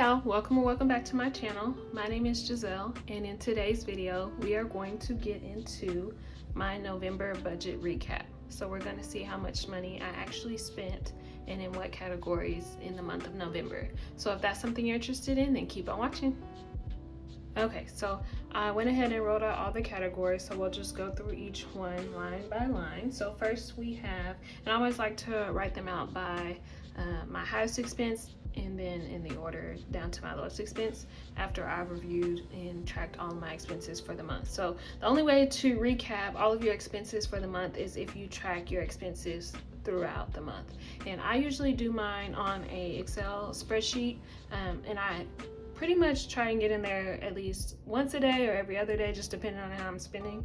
y'all, welcome or welcome back to my channel. My name is Giselle, and in today's video we are going to get into my November budget recap. So we're going to see how much money I actually spent and in what categories in the month of November. So if that's something you're interested in, then keep on watching. Okay, so I went ahead and wrote out all the categories, so we'll just go through each one line by line. So first we have, and I always like to write them out by my highest expense and then in the order down to my lowest expense after I've reviewed and tracked all of my expenses for the month. So the only way to recap all of your expenses for the month is if you track your expenses throughout the month. And I usually do mine on a Excel spreadsheet, and I pretty much try and get in there at least once a day or every other day, just depending on how I'm spending.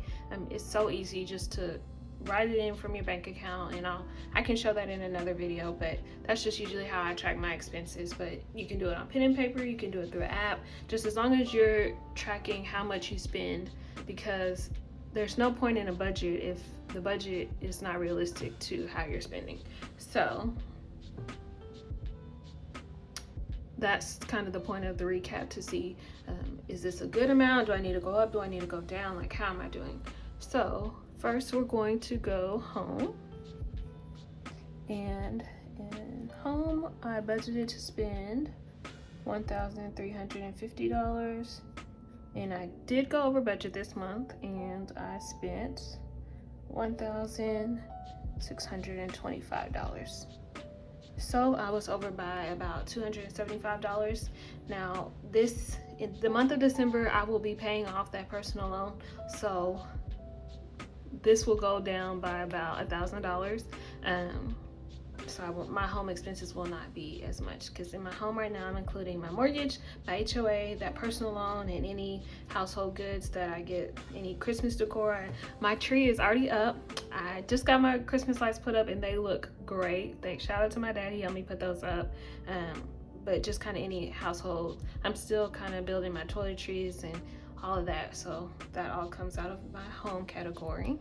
It's so easy just to write it in from your bank account, and I can show that in another video, but that's just usually how I track my expenses. But you can do it on pen and paper, you can do it through an app, just as long as you're tracking how much you spend, because there's no point in a budget if the budget is not realistic to how you're spending. So that's kind of the point of the recap, to see is this a good amount? Do I need to go up? Do I need to go down? Like, how am I doing? So first we're going to go home, and in home I budgeted to spend $1,350, and I did go over budget this month and I spent $1,625. So I was over by about $275. Now in the month of December I will be paying off that personal loan, so this will go down by about $1,000. So my home expenses will not be as much, because in my home right now I'm including my mortgage, my HOA, that personal loan, and any household goods that I get, any Christmas decor. My tree is already up. I just got my Christmas lights put up and they look great. Shout out to my dad, he helped me put those up. But just kind of any household, I'm still kind of building my toiletries and all of that, so that all comes out of my home category.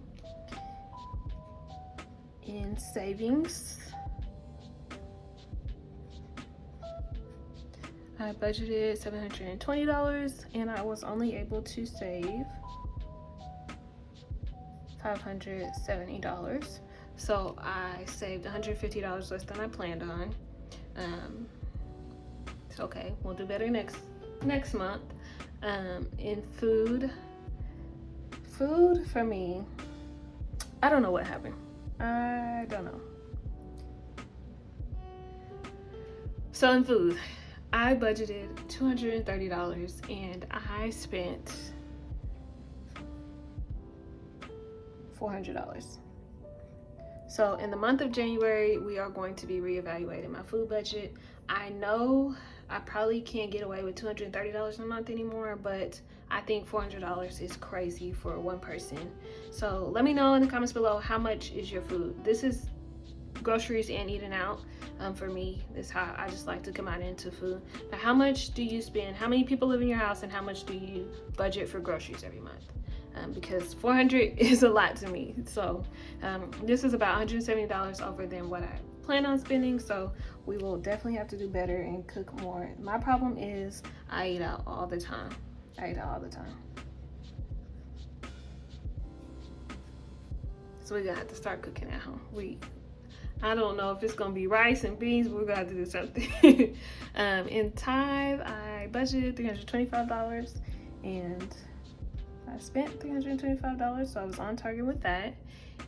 In savings, I budgeted $720 and I was only able to save $570. So I saved $150 less than I planned on. It's okay, we'll do better next month. In food for me, I don't know what happened. I don't know. So in food, I budgeted $230 and I spent $400. So in the month of January, we are going to be reevaluating my food budget. I know I probably can't get away with $230 a month anymore, but I think $400 is crazy for one person. So let me know in the comments below, how much is your food? This is groceries and eating out. For me, this is how I just like to come out into food. Now, how much do you spend? How many people live in your house, and how much do you budget for groceries every month? Because $400 is a lot to me. So this is about $170 over than what I plan on spending, so we will definitely have to do better and cook more. My problem is I eat out all the time. So we're gonna have to start cooking at home. I don't know if it's gonna be rice and beans, but we're gonna have to do something. In tithe, I budgeted $325 and I spent $325, so I was on target with that.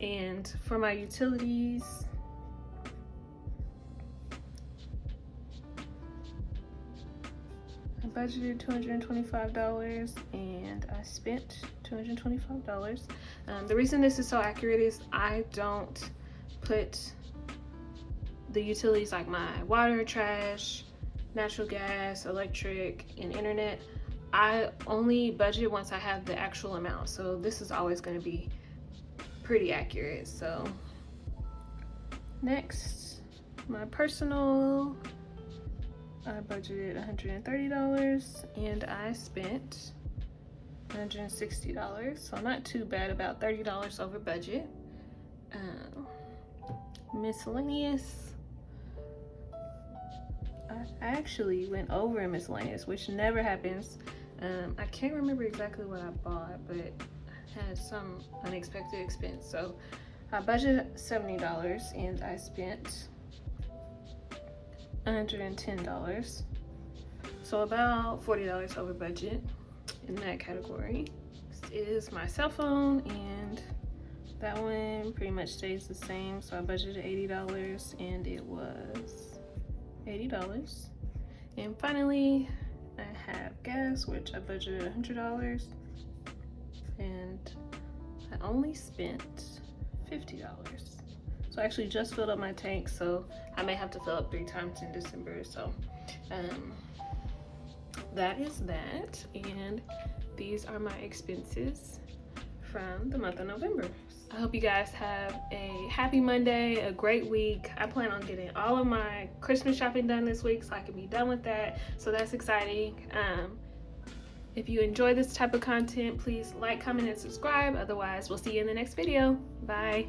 And for my utilities, I budgeted $225 and I spent $225. The reason this is so accurate is I don't put the utilities like my water, trash, natural gas, electric, and internet. I only budget once I have the actual amount, so this is always going to be pretty accurate. So next, my personal, I budgeted $130 and I spent $160, so not too bad, about $30 over budget. Miscellaneous, I I actually went over in miscellaneous, which never happens. I can't remember exactly what I bought, but I had some unexpected expense. So I budgeted $70 and I spent $110. So about $40 over budget in that category. This is my cell phone, and that one pretty much stays the same. So I budgeted $80 and it was $80. And finally, I have gas, which I budgeted $100, and I only spent $50. So I actually just filled up my tank, so I may have to fill up 3 times in December. So that is that, and these are my expenses from the month of November. I hope you guys have a happy Monday, a great week. I plan on getting all of my Christmas shopping done this week so I can be done with that. So that's exciting. If you enjoy this type of content, please like, comment, and subscribe. Otherwise, we'll see you in the next video. Bye.